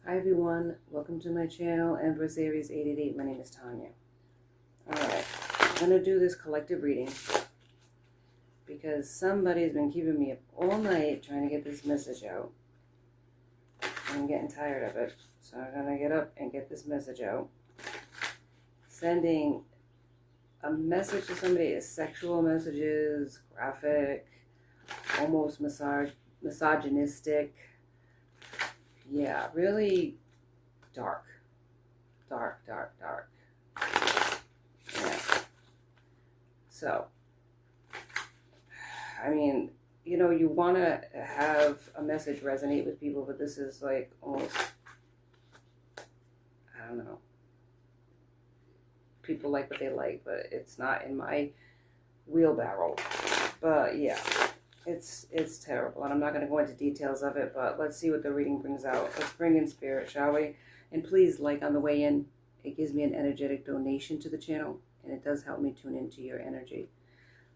Hi everyone, welcome to my channel, Empress Aries 888. My name is Tanya. Alright, I'm going to do this collective reading because somebody's been keeping me up all night trying to get this message out. I'm getting tired of it, so I'm going to get up and get this message out. Sending a message to somebody is sexual messages, graphic, almost misogynistic. Yeah, really dark. Yeah. So, I mean, you want to have a message resonate with people, but this is like almost, I don't know. People like what they like, but it's not in my wheelbarrow. But yeah. It's terrible, and I'm not going to go into details of it, but let's see what the reading brings out. Let's bring in spirit, shall we? And please like on the way in. It gives me an energetic donation to the channel, and it does help me tune into your energy.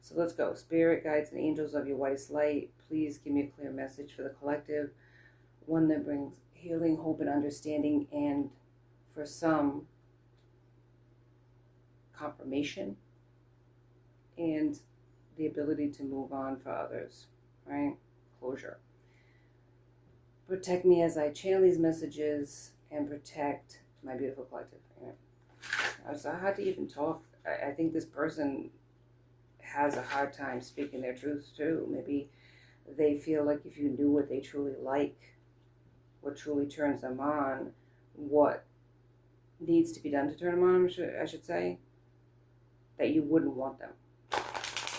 So let's go. Spirit, guides, and angels of your whitest light, please give me a clear message for the collective, one that brings healing, hope, and understanding, and for some, confirmation, and the ability to move on for others, right? Closure. Protect me as I channel these messages and protect my beautiful collective. Right? It's hard to even talk. I think this person has a hard time speaking their truths too. Maybe they feel like if you knew what they truly like, what truly turns them on, what needs to be done to turn them on, I should say, that you wouldn't want them.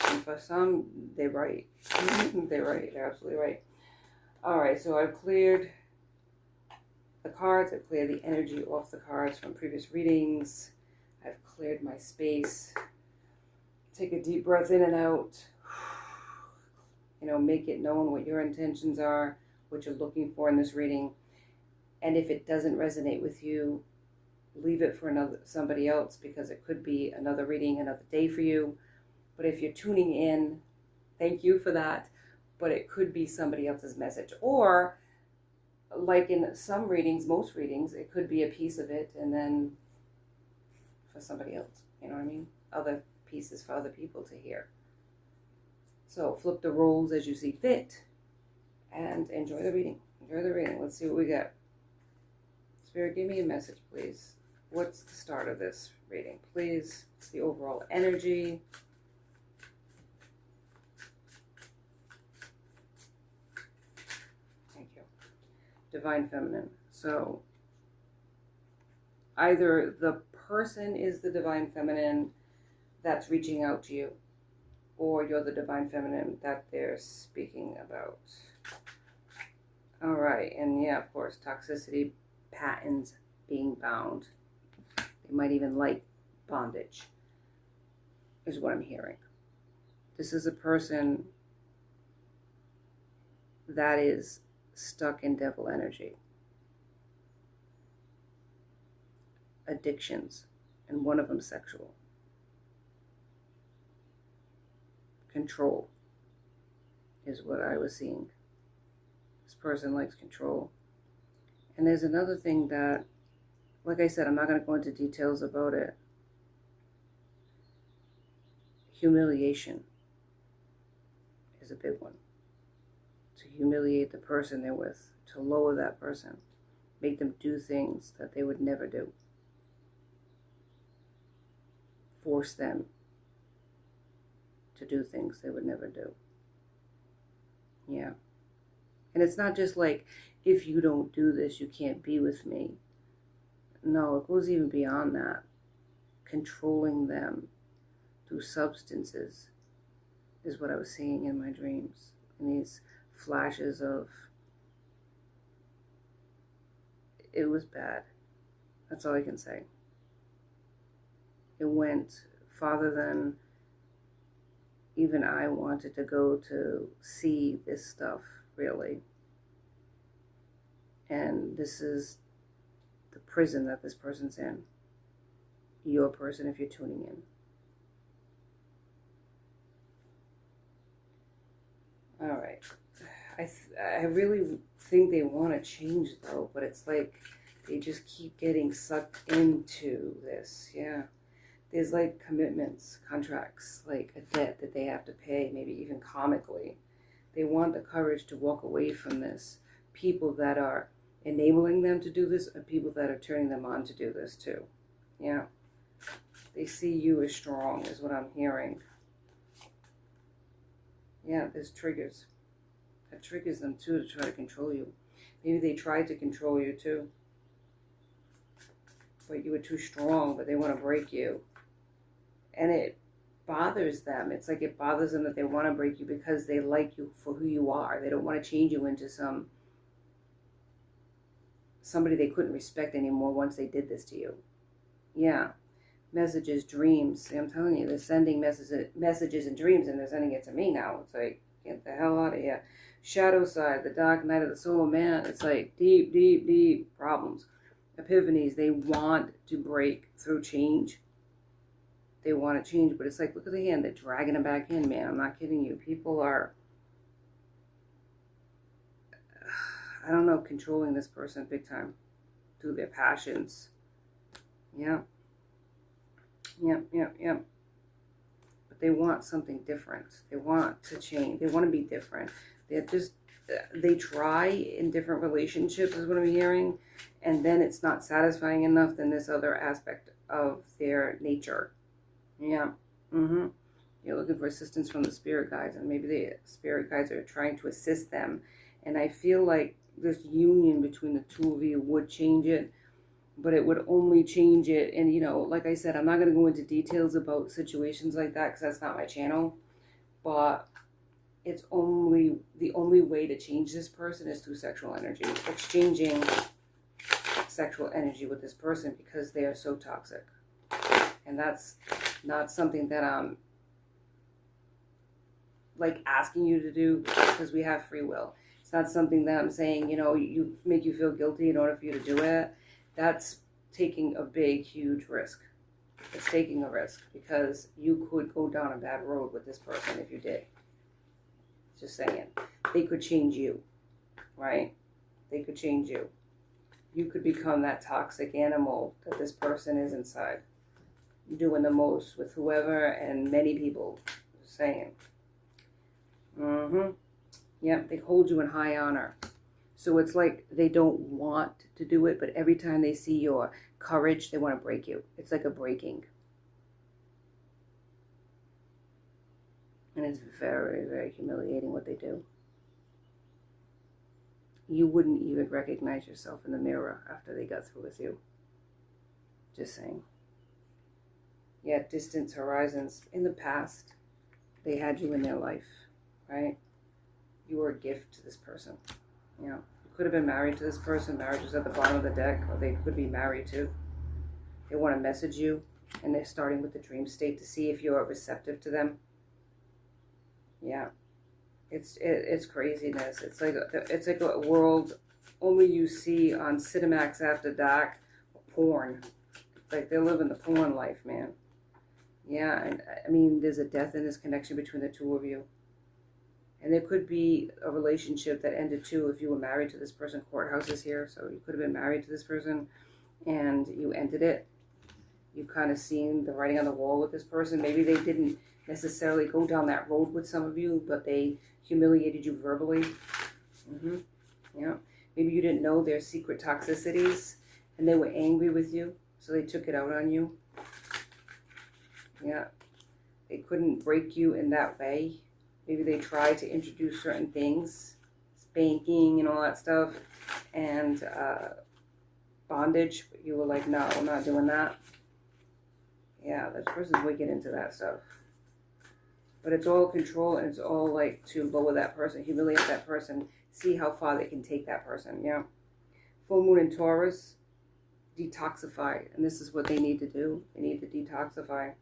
And for some, they're right. They're right. They're absolutely right. All right, so I've cleared the cards. I've cleared the energy off the cards from previous readings. I've cleared my space. Take a deep breath in and out. Make it known what your intentions are, what you're looking for in this reading. And if it doesn't resonate with you, leave it for somebody else, because it could be another reading, another day for you. But if you're tuning in, thank you for that. But it could be somebody else's message. Or, like in some readings, most readings, it could be a piece of it and then for somebody else. You know what I mean? Other pieces for other people to hear. So flip the roles as you see fit and enjoy the reading. Enjoy the reading. Let's see what we got. Spirit, give me a message, please. What's the start of this reading? Please, the overall energy. Divine Feminine. So either the person is the Divine Feminine that's reaching out to you, or you're the Divine Feminine that they're speaking about. All right. And yeah, of course, toxicity, patterns, being bound. They might even like bondage, is what I'm hearing. This is a person that is stuck in devil energy, addictions, and one of them sexual. Control is what I was seeing. This person likes control. And there's another thing that, like I said, I'm not going to go into details about it. Humiliation is a big one. To humiliate the person they're with, to lower that person, make them do things that they would never do, force them to do things they would never do. Yeah. And it's not just like, if you don't do this, you can't be with me. No, it goes even beyond that. Controlling them through substances is what I was seeing in my dreams. In these flashes of, it was bad. That's all I can say. It went farther than even I wanted to go to see this stuff, really. And this is the prison that this person's in. Your person, if you're tuning in. All right. I really think they want to change, though, but it's like They just keep getting sucked into this. Yeah. There's like commitments, contracts, like a debt that they have to pay, maybe even karmically. They want the courage to walk away from this. People that are enabling them to do this and people that are turning them on to do this too. Yeah. They see you as strong, is what I'm hearing. Yeah, there's triggers. That triggers them too to try to control you. Maybe they tried to control you too. But you were too strong, but they want to break you. And it bothers them. It's like it bothers them that they want to break you because they like you for who you are. They don't want to change you into somebody they couldn't respect anymore once they did this to you. Yeah. Messages, dreams. See, I'm telling you, they're sending messages and dreams, and they're sending it to me now. It's like, get the hell out of here. Shadow side, the dark night of the soul, man. It's like deep, deep, deep problems. Epiphanies. They want to break through change. They want to change, but it's like, look at the hand. They're dragging them back in, man. I'm not kidding you. People are, I don't know, controlling this person big time through their passions. Yeah. Yep. But they want something different. They want to change. They want to be different. They try in different relationships, is what I'm hearing, and then it's not satisfying enough than this other aspect of their nature. Yeah. You're looking for assistance from the spirit guides, and maybe the spirit guides are trying to assist them. And I feel like this union between the two of you would change it, but it would only change it. And, like I said, I'm not going to go into details about situations like that because that's not my channel. But it's the only way to change this person is through sexual energy, exchanging sexual energy with this person because they are so toxic. And that's not something that I'm like asking you to do because we have free will. It's not something that I'm saying, you make you feel guilty in order for you to do it. That's taking a big, huge risk. It's taking a risk because you could go down a bad road with this person if you did. Just saying. They could change you, right? They could change you. You could become that toxic animal that this person is inside. Doing the most with whoever and many people. Just saying. Yep, they hold you in high honor. So it's like they don't want to do it, but every time they see your courage, they want to break you. It's like a breaking. And it's very, very humiliating what they do. You wouldn't even recognize yourself in the mirror after they got through with you. Just saying. Yeah, distant horizons. In the past, they had you in their life, right? You were a gift to this person. You could have been married to this person. Marriage is at the bottom of the deck, or they could be married to. They want to message you, and they're starting with the dream state to see if you're receptive to them. Yeah, it's craziness. It's like a world only you see on Cinemax After Dark, porn. Like they're living the porn life, man. Yeah, and I mean, there's a death in this connection between the two of you. And there could be a relationship that ended too if you were married to this person. Courthouse is here, so you could have been married to this person and you ended it. You've kind of seen the writing on the wall with this person. Maybe they didn't necessarily go down that road with some of you, but they humiliated you verbally. Yeah. Maybe you didn't know their secret toxicities and they were angry with you, so they took it out on you. Yeah. They couldn't break you in that way. Maybe they tried to introduce certain things, spanking and all that stuff, and bondage, but you were like, no, I'm not doing that. Yeah, this person's wicked into that stuff. But it's all control, and it's all like to lower that person, humiliate that person, see how far they can take that person, yeah. Full moon in Taurus, detoxify, and this is what they need to do. They need to detoxify.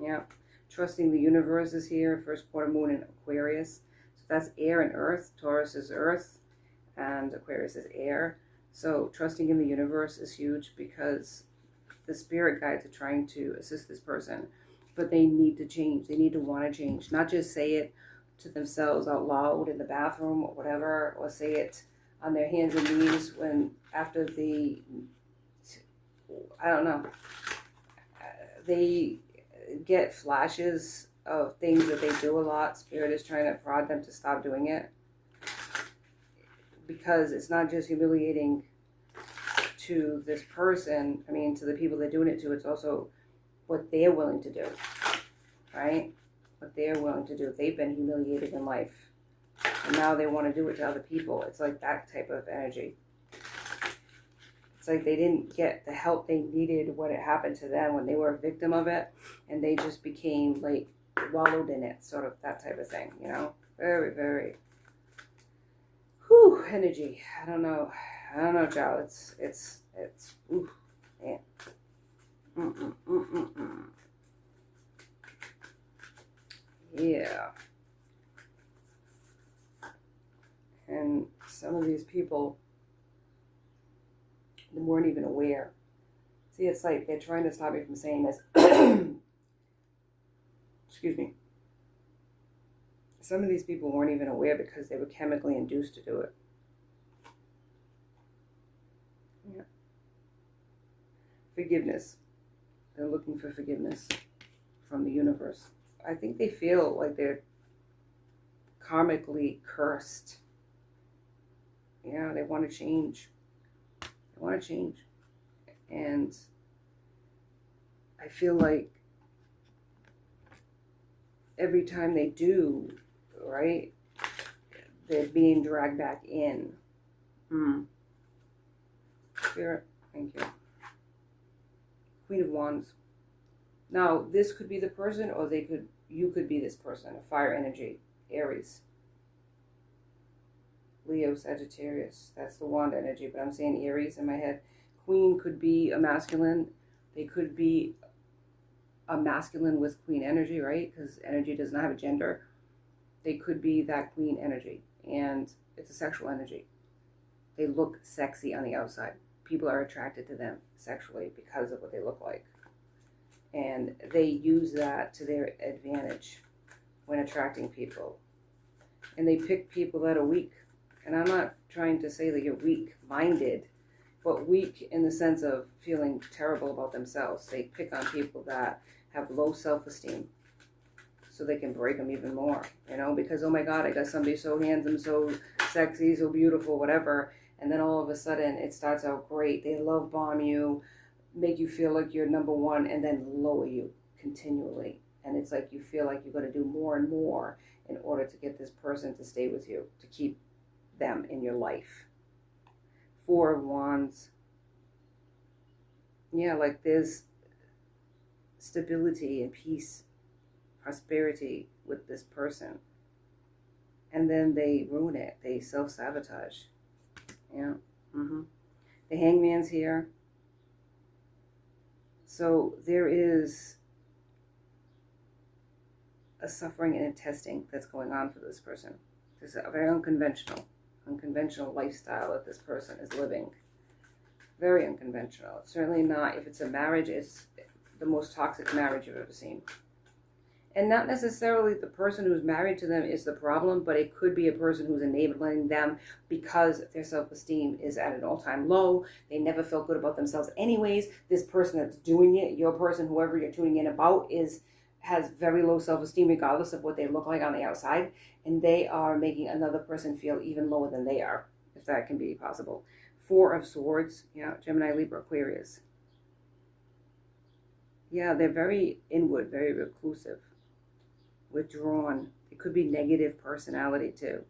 Yeah. Trusting the universe is here. First quarter moon in Aquarius. So that's air and earth. Taurus is earth and Aquarius is air. So trusting in the universe is huge because the spirit guides are trying to assist this person. But they need to change. They need to want to change. Not just say it to themselves out loud in the bathroom or whatever, or say it on their hands and knees when after I don't know, they get flashes of things that they do a lot. Spirit is trying to prod them to stop doing it, because it's not just humiliating to this person, I mean to the people they're doing it to, it's also what they're willing to do, right? What they're willing to do. They've been humiliated in life, and now they want to do it to other people. It's like that type of energy. It's like they didn't get the help they needed when it happened to them, when they were a victim of it, and they just became like wallowed in it, sort of that type of thing, you know? Very, very, whew, energy. I don't know, Joe. It's, ooh, man. Yeah. And some of these people, they weren't even aware. See, it's like they're trying to stop me from saying this. Excuse me. Some of these people weren't even aware because they were chemically induced to do it. Yeah. Forgiveness. They're looking for forgiveness from the universe. I think they feel like they're karmically cursed. Yeah, they want to change. They want to change. And I feel like every time they do, right, they're being dragged back in. Spirit, thank you. Queen of Wands. Now, this could be the person, or you could be this person, a fire energy, Aries. Leo, Sagittarius, that's the wand energy, but I'm saying Aries in my head. Queen could be a masculine. They could be a masculine with queen energy, right? Because energy does not have a gender. They could be that queen energy, and it's a sexual energy. They look sexy on the outside. People are attracted to them sexually because of what they look like. And they use that to their advantage when attracting people. And they pick people that are weak. And I'm not trying to say that you're weak-minded, but weak in the sense of feeling terrible about themselves. They pick on people that have low self-esteem so they can break them even more, you know, because, oh my God, I got somebody so handsome, so sexy, so beautiful, whatever. And then all of a sudden it starts out great. They love bomb you, make you feel like you're number one, and then lower you continually. And it's like you feel like you've got to do more and more in order to get this person to stay with you, to keep them in your life. Four of Wands. Yeah, like there's stability and peace, prosperity with this person. And then they ruin it. They self-sabotage. Yeah. The Hangman's here. So there is a suffering and a testing that's going on for this person. There's a very unconventional lifestyle that this person is living. Very unconventional. It's certainly not, if it's a marriage, it's the most toxic marriage you've ever seen. And not necessarily the person who's married to them is the problem, but it could be a person who's enabling them because their self-esteem is at an all-time low. They never felt good about themselves anyways. This person that's doing it, your person, whoever you're tuning in about, has very low self-esteem regardless of what they look like on the outside. And they are making another person feel even lower than they are, if that can be possible. Four of Swords, yeah, Gemini, Libra, Aquarius. Yeah, they're very inward, very reclusive, withdrawn. It could be negative personality too.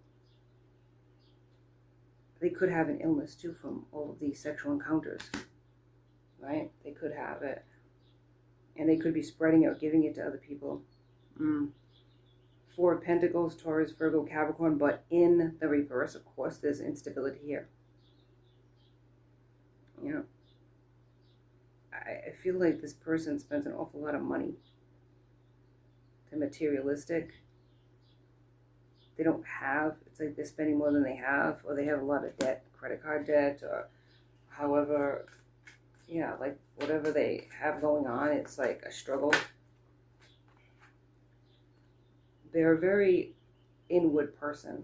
They could have an illness too from all of these sexual encounters, right? They could have it. And they could be spreading it or giving it to other people. Four of Pentacles, Taurus, Virgo, Capricorn, but in the reverse, of course, there's instability here. You know, I feel like this person spends an awful lot of money. They're materialistic. They don't have, it's like they're spending more than they have, or they have a lot of debt, credit card debt, or however, yeah, like whatever they have going on, it's like a struggle. They're a very inward person.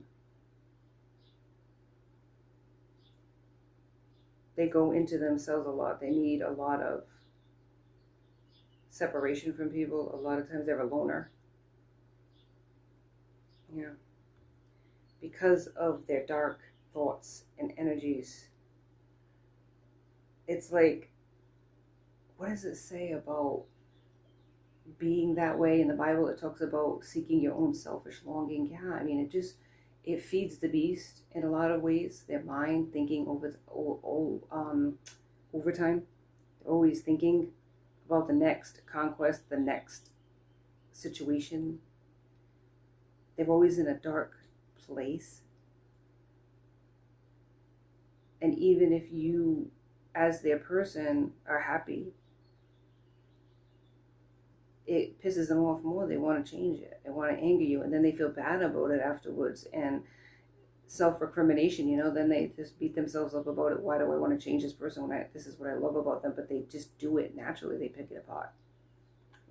they go into themselves a lot. They need a lot of separation from people. A lot of times they're a loner. Yeah. Because of their dark thoughts and energies. It's like, what does it say about being that way? In the Bible, it talks about seeking your own selfish longing. Yeah, I mean, it feeds the beast in a lot of ways. Their mind thinking overtime. They're always thinking about the next conquest, the next situation. They're always in a dark place. And even if you, as their person, are happy, it pisses them off more. They want to change it. They want to anger you. And then they feel bad about it afterwards. And self-recrimination, then they just beat themselves up about it. Why do I want to change this person when this is what I love about them? But they just do it naturally. They pick it apart.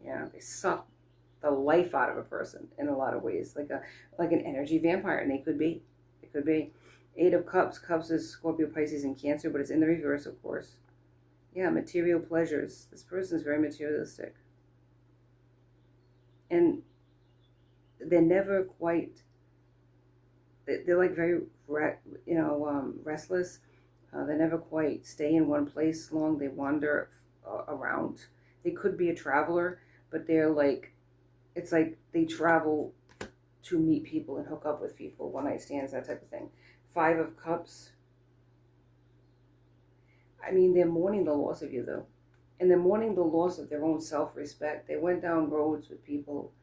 Yeah, they suck the life out of a person in a lot of ways, like an energy vampire. And they could be. It could be. 8 of Cups. Cups is Scorpio, Pisces, and Cancer, but it's in the reverse, of course. Yeah, material pleasures. This person is very materialistic. And they're never quite, they're like very, restless. They never quite stay in one place long. They wander around. They could be a traveler, but they're like, it's like they travel to meet people and hook up with people, one night stands, that type of thing. 5 of Cups. I mean, they're mourning the loss of you, though. And they're mourning the loss of their own self-respect. They went down roads with people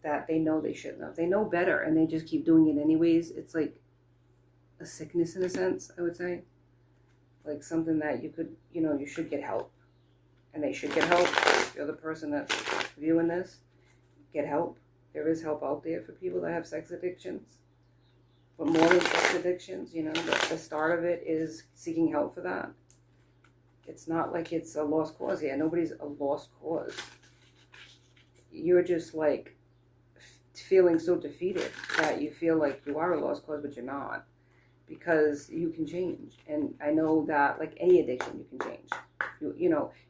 that they know they shouldn't have. They know better, and they just keep doing it anyways. It's like a sickness in a sense, I would say. Like something that you could, you should get help. And they should get help. If you're the person that's viewing this, get help. There is help out there for people that have sex addictions. But more than sex addictions, the start of it is seeking help for that. It's not like it's a lost cause. Yeah, nobody's a lost cause. You're just like feeling so defeated that you feel like you are a lost cause, but you're not. Because you can change. And I know that like any addiction, you can change.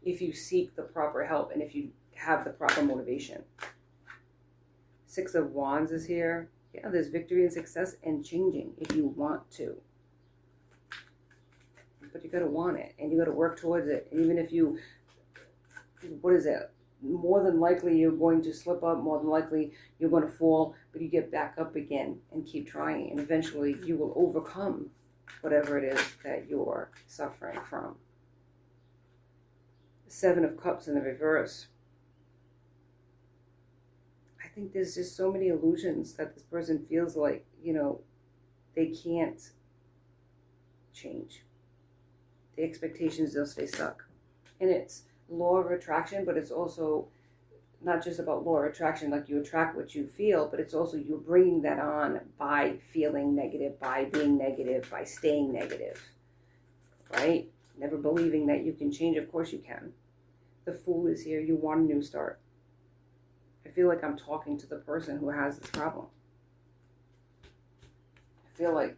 If you seek the proper help and if you have the proper motivation. 6 of Wands is here. Yeah, there's victory and success and changing if you want to. But you got to want it and you got to work towards it. And even if you, more than likely you're going to slip up, more than likely you're going to fall, but you get back up again and keep trying. And eventually you will overcome whatever it is that you're suffering from. 7 of Cups in the reverse. I think there's just so many illusions that this person feels like, they can't change. The expectations, they'll stay stuck. And it's law of attraction, but it's also not just about law of attraction, like you attract what you feel, but it's also you're bringing that on by feeling negative, by being negative, by staying negative, right? Never believing that you can change. Of course you can. The Fool is here. You want a new start. I feel like I'm talking to the person who has this problem. I feel like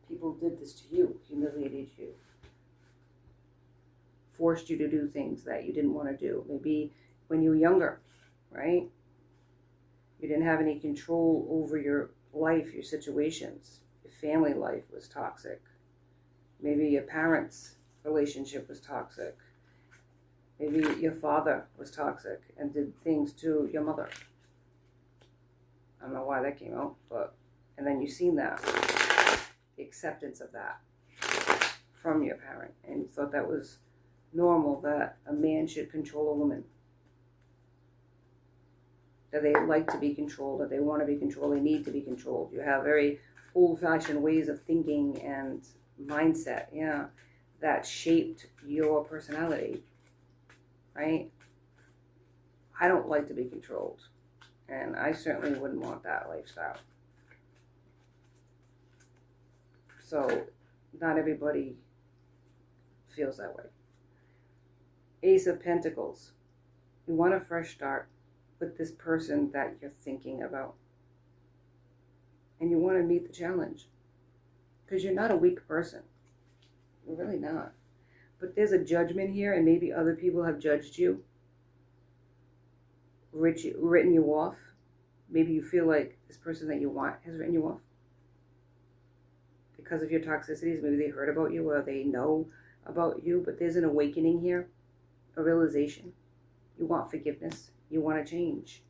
people did this to you, humiliated you, forced you to do things that you didn't want to do. Maybe when you were younger, right? You didn't have any control over your life, your situations. Your family life was toxic. Maybe your parents' relationship was toxic. Maybe your father was toxic and did things to your mother. I don't know why that came out, and then you've seen that, the acceptance of that from your parent, and you thought that was normal, that a man should control a woman, that they like to be controlled, that they want to be controlled, they need to be controlled. You have very old-fashioned ways of thinking and mindset, that shaped your personality. Right? I don't like to be controlled. And I certainly wouldn't want that lifestyle. So, not everybody feels that way. Ace of Pentacles. You want a fresh start with this person that you're thinking about. And you want to meet the challenge. Because you're not a weak person. You're really not. But there's a judgment here, and maybe other people have judged you, written you off. Maybe you feel like this person that you want has written you off because of your toxicities. Maybe they heard about you or they know about you, but there's an awakening here, a realization. You want forgiveness. You want to change.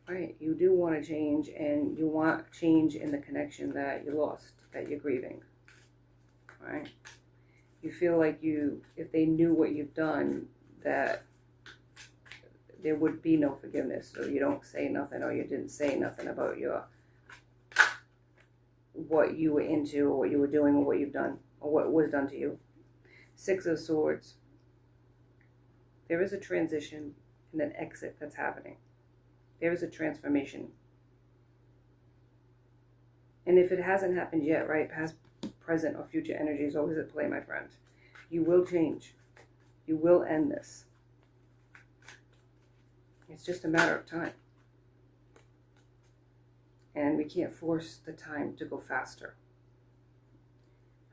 Right? You do want to change, and you want change in the connection that you lost, that you're grieving. Right? You feel like if they knew what you've done, that there would be no forgiveness. So you don't say nothing, or you didn't say nothing about what you were into, or what you were doing, or what you've done, or what was done to you. 6 of Swords. There is a transition and an exit that's happening. There is a transformation. And if it hasn't happened yet, right, past, present, or future energy is always at play, my friend. You will change. You will end this. It's just a matter of time. And we can't force the time to go faster.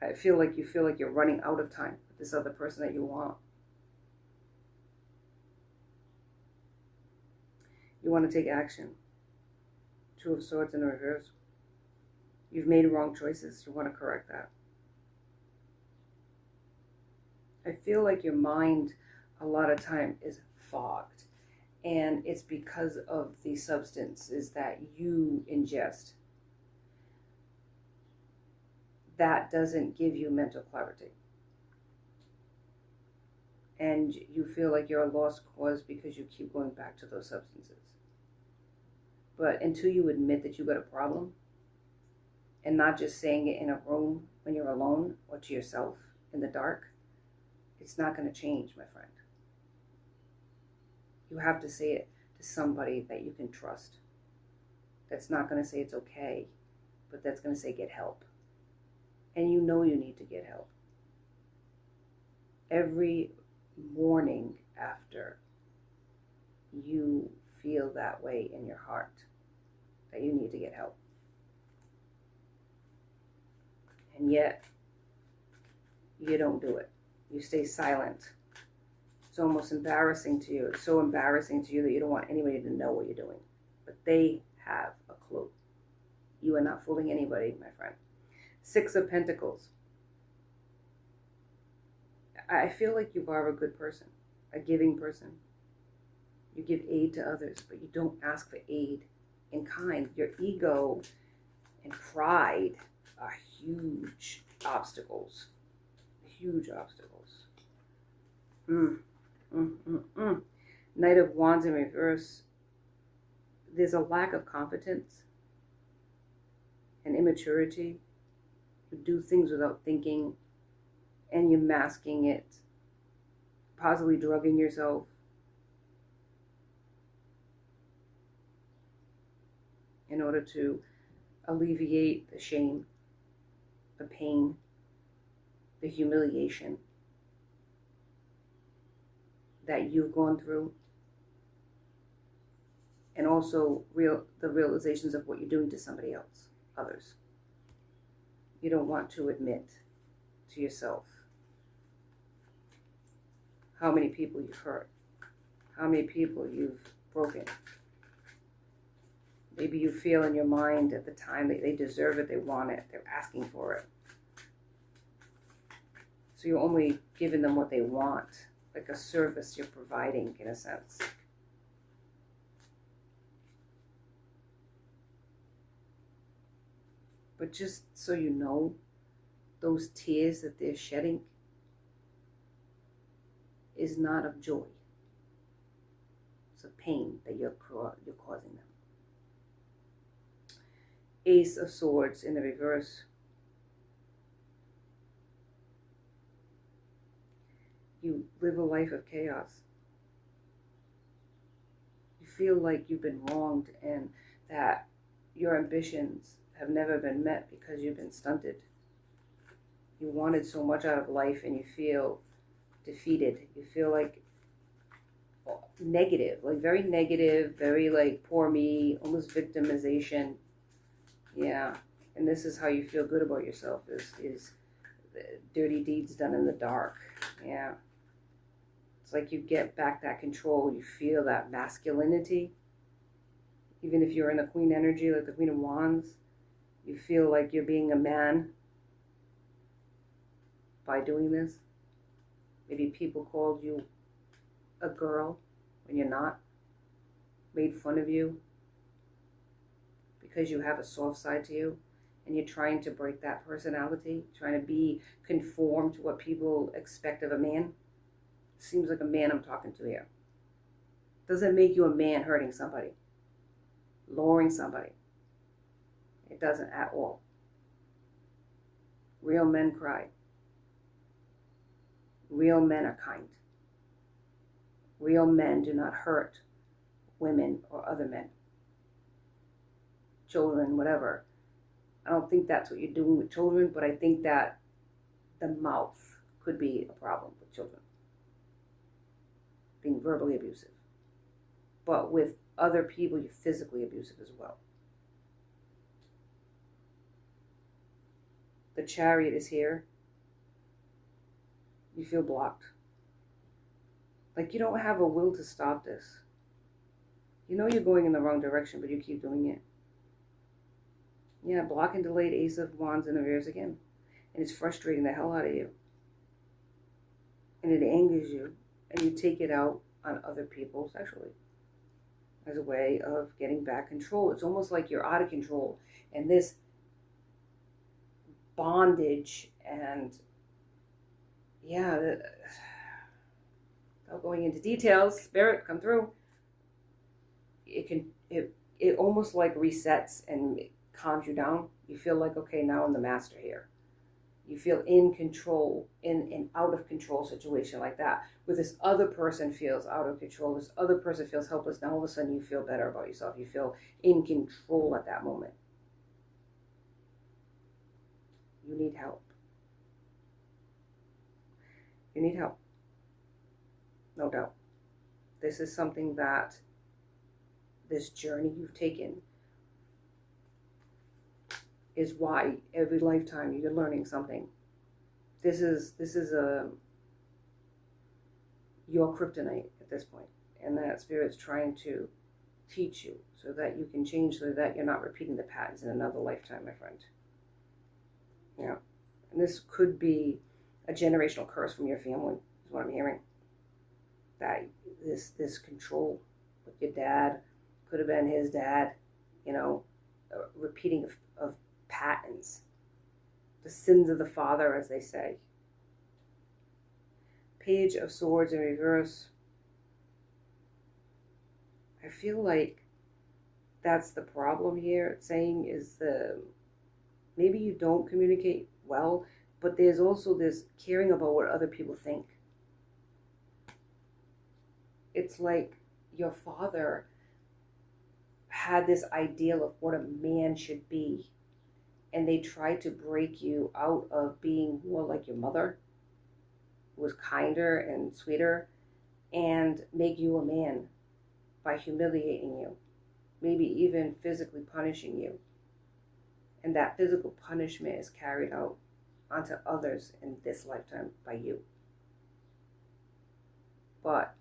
I feel like you're running out of time with this other person that you want. You want to take action. 2 of Swords in the reverse. You've made wrong choices. You want to correct that. I feel like your mind a lot of time is fogged. And it's because of the substances that you ingest. That doesn't give you mental clarity. And you feel like you're a lost cause because you keep going back to those substances. But until you admit that you got a problem, and not just saying it in a room when you're alone or to yourself in the dark, it's not going to change, my friend. You have to say it to somebody that you can trust. That's not going to say it's okay, but that's going to say get help. And you know you need to get help. Every morning after you feel that way in your heart, that you need to get help. And yet, you don't do it. You stay silent. It's almost embarrassing to you. It's so embarrassing to you that you don't want anybody to know what you're doing. But they have a clue. You are not fooling anybody, my friend. 6 of Pentacles. I feel like you are a good person, a giving person. You give aid to others, but you don't ask for aid in kind. Your ego and pride are huge obstacles. Huge obstacles. Knight of Wands in reverse. There's a lack of competence and immaturity. You do things without thinking, and you're masking it, possibly drugging yourself. In order to alleviate the shame, the pain, the humiliation that you've gone through, and also the realizations of what you're doing to somebody else, others. You don't want to admit to yourself how many people you've hurt, how many people you've broken. Maybe you feel in your mind at the time that they deserve it, they want it, they're asking for it. So you're only giving them what they want, like a service you're providing in a sense. But just so you know, those tears that they're shedding is not of joy. It's of pain that you're causing them. Ace of Swords in the reverse. You live a life of chaos. You feel like you've been wronged and that your ambitions have never been met because you've been stunted. You wanted so much out of life and you feel defeated. You feel like negative, like very negative, very like poor me, almost victimization. Yeah, and this is how you feel good about yourself, is dirty deeds done in the dark. Yeah. It's like you get back that control. You feel that masculinity. Even if you're in the queen energy, like the Queen of Wands, you feel like you're being a man by doing this. Maybe people called you a girl when you're not, made fun of you because you have a soft side to you, and you're trying to break that personality, trying to be conform to what people expect of a man. Seems like a man I'm talking to here. Doesn't make you a man hurting somebody, lowering somebody. It doesn't at all. Real men cry. Real men are kind. Real men do not hurt women or other men, children, whatever. I don't think that's what you're doing with children, but I think that the mouth could be a problem with children, being verbally abusive. But with other people, you're physically abusive as well. The Chariot is here. You feel blocked. Like you don't have a will to stop this. You know you're going in the wrong direction, but you keep doing it. Yeah, block and delayed Ace of Wands in reverse again. And it's frustrating the hell out of you. And it angers you. And you take it out on other people sexually as a way of getting back control. It's almost like you're out of control. And this bondage and, yeah, without going into details, Spirit, come through. It almost like resets and calms you down. You feel like, okay, now I'm the master here. You feel in control, in an out of control situation like that, where this other person feels out of control, this other person feels helpless. Now all of a sudden you feel better about yourself. You feel in control at that moment. You need help. You need help. No doubt. This is something that this journey you've taken is why every lifetime you're learning something. This is your kryptonite at this point, and that Spirit's trying to teach you so that you can change, so that you're not repeating the patterns in another lifetime, my friend. Yeah, and this could be a generational curse from your family, is what I'm hearing. That this control with your dad, could have been his dad, repeating of patterns, the sins of the father, as they say. Page of Swords in reverse. I feel like that's the problem here. It's saying is maybe you don't communicate well, but there's also this caring about what other people think. It's like your father had this ideal of what a man should be, and they tried to break you out of being more like your mother, who was kinder and sweeter, and make you a man by humiliating you, maybe even physically punishing you. And that physical punishment is carried out onto others in this lifetime by you. But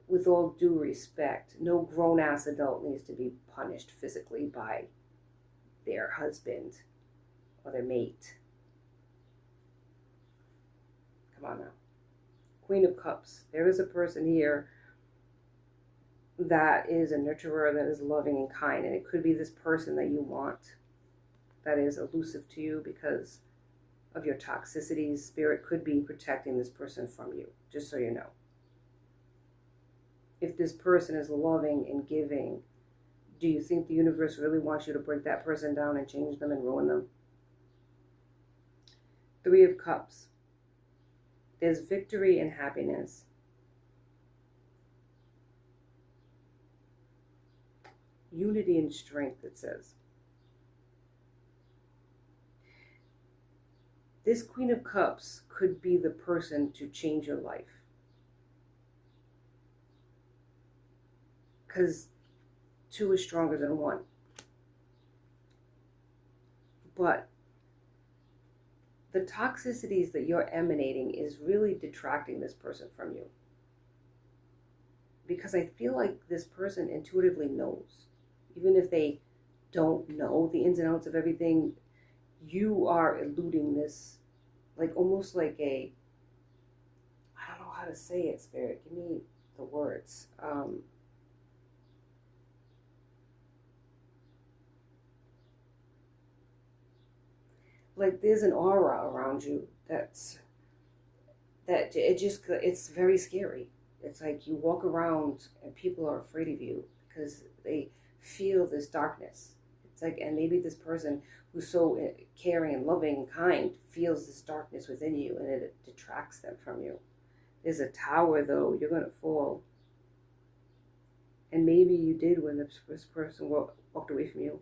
with all due respect, no grown-ass adult needs to be punished physically by their husband or their mate. Come on now. Queen of Cups. There is a person here that is a nurturer, that is loving and kind, and it could be this person that you want, that is elusive to you because of your toxicities. Spirit could be protecting this person from you, just so you know. If this person is loving and giving, do you think the universe really wants you to break that person down and change them and ruin them? Three of Cups. There's victory and happiness. Unity and strength, it says. This Queen of Cups could be the person to change your life. Because two is stronger than one. But the toxicities that you're emanating is really detracting this person from you. Because I feel like this person intuitively knows. Even if they don't know the ins and outs of everything, you are eluding this, like almost like a, I don't know how to say it, Spirit. Give me the words. Like there's an aura around you it's very scary. It's like you walk around and people are afraid of you because they feel this darkness. It's like, and maybe this person who's so caring and loving and kind feels this darkness within you, and it detracts them from you. There's a tower, though. You're going to fall. And maybe you did when this person walked away from you.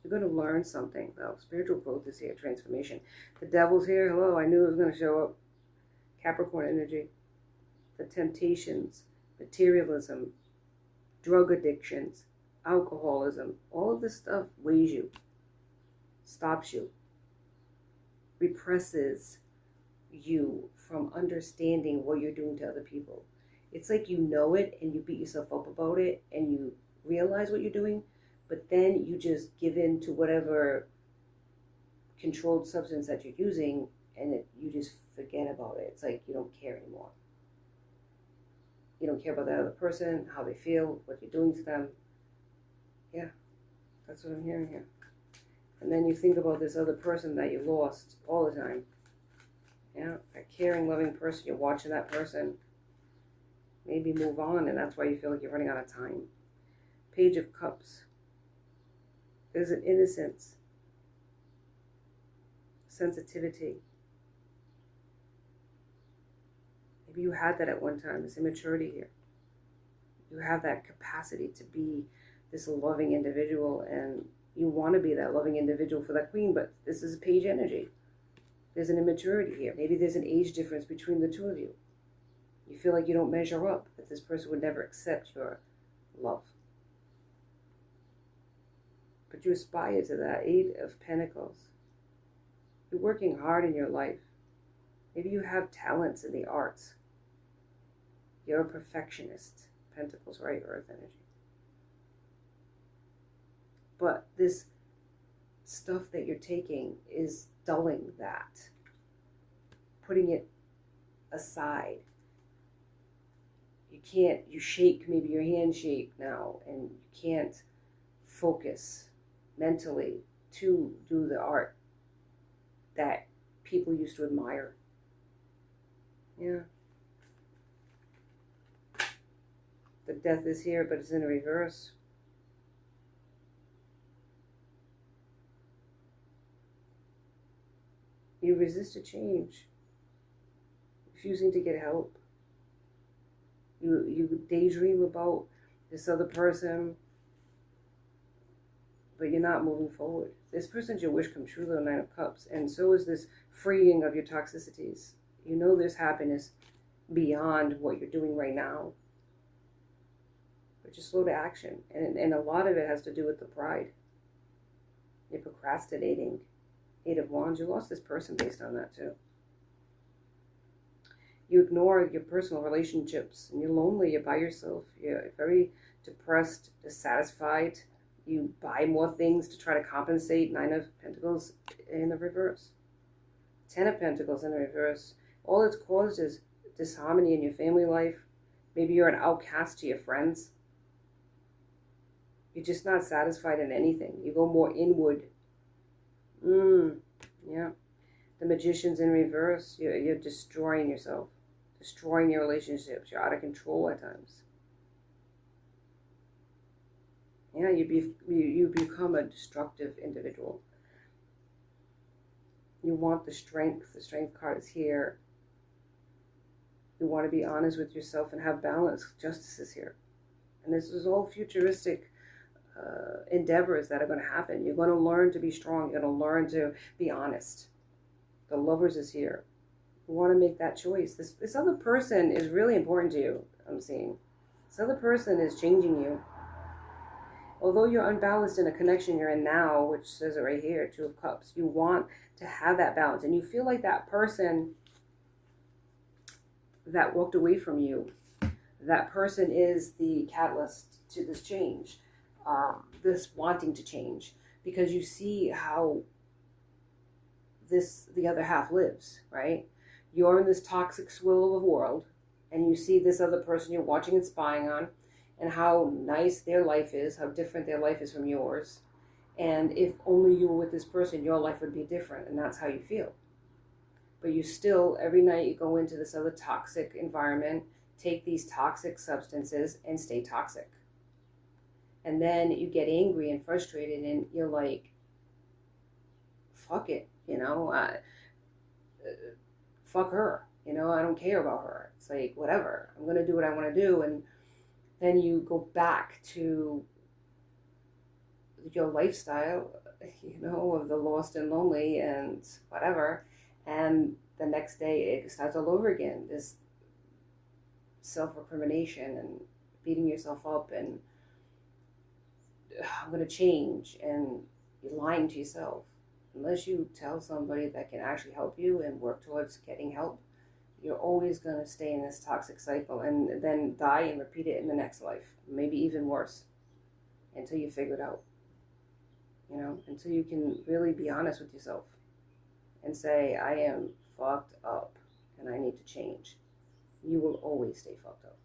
You're going to learn something, though. Spiritual growth is here, transformation. The devil's here. Hello, I knew it was going to show up. Capricorn energy. The temptations, materialism, drug addictions, alcoholism, all of this stuff weighs you, stops you, represses you from understanding what you're doing to other people. It's like you know it and you beat yourself up about it and you realize what you're doing, but then you just give in to whatever controlled substance that you're using, and you just forget about it. It's like you don't care anymore. You don't care about that other person, how they feel, what you're doing to them. Yeah, that's what I'm hearing here. And then you think about this other person that you lost all the time. Yeah, a caring, loving person. You're watching that person maybe move on, and that's why you feel like you're running out of time. Page of Cups. There's an innocence, sensitivity. Maybe you had that at one time, this immaturity here. You have that capacity to be this loving individual, and you want to be that loving individual for that queen, but this is page energy. There's an immaturity here. Maybe there's an age difference between the two of you. You feel like you don't measure up, that this person would never accept your love. But you aspire to that. 8 of Pentacles. You're working hard in your life. Maybe you have talents in the arts. You're a perfectionist. Pentacles, right? Earth energy. But this stuff that you're taking is dulling that. Putting it aside. You shake, maybe your hand shake now, and you can't focus mentally to do the art that people used to admire. Yeah. The Death is here, but it's in a reverse. You resist a change, refusing to get help. You daydream about this other person, but you're not moving forward. This person's your wish come true, the 9 of Cups, and so is this freeing of your toxicities. You know there's happiness beyond what you're doing right now, but just slow to action. And a lot of it has to do with the pride. You're procrastinating. 8 of Wands, you lost this person based on that too. You ignore your personal relationships, and you're lonely, you're by yourself, you're very depressed, dissatisfied. You buy more things to try to compensate. 9 of Pentacles in the reverse. 10 of Pentacles in the reverse. All it's caused is disharmony in your family life. Maybe you're an outcast to your friends. You're just not satisfied in anything. You go more inward. Yeah. The Magician's in reverse. You're destroying yourself. Destroying your relationships. You're out of control at times. Yeah, you become a destructive individual. You want the strength. The Strength card is here. You want to be honest with yourself and have balance. Justice is here. And this is all futuristic endeavors that are going to happen. You're going to learn to be strong. You're going to learn to be honest. The Lovers is here. You want to make that choice. This other person is really important to you, I'm seeing. This other person is changing you. Although you're unbalanced in a connection you're in now, which says it right here, Two of Cups, you want to have that balance. And you feel like that person that walked away from you, that person is the catalyst to this change, this wanting to change, because you see how the other half lives, right? You're in this toxic swirl of a world, and you see this other person you're watching and spying on, and how nice their life is, how different their life is from yours. And if only you were with this person, your life would be different, and that's how you feel. But you still, every night you go into this other toxic environment, take these toxic substances and stay toxic. And then you get angry and frustrated, and you're like, fuck it, fuck her, I don't care about her. It's like, whatever, I'm going to do what I want to do. And then you go back to your lifestyle, of the lost and lonely and whatever. And the next day it starts all over again. This self-recrimination and beating yourself up and I'm going to change, and you're lying to yourself. Unless you tell somebody that can actually help you and work towards getting help, you're always going to stay in this toxic cycle and then die and repeat it in the next life, maybe even worse, until you figure it out. Until you can really be honest with yourself and say, I am fucked up and I need to change. You will always stay fucked up.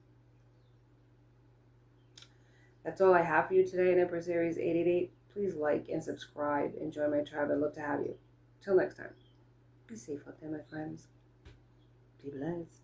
That's all I have for you today in Empress Aries 888. Please like and subscribe. Enjoy my tribe. I'd love to have you. Till next time. Be safe out there, my friends. Be blessed.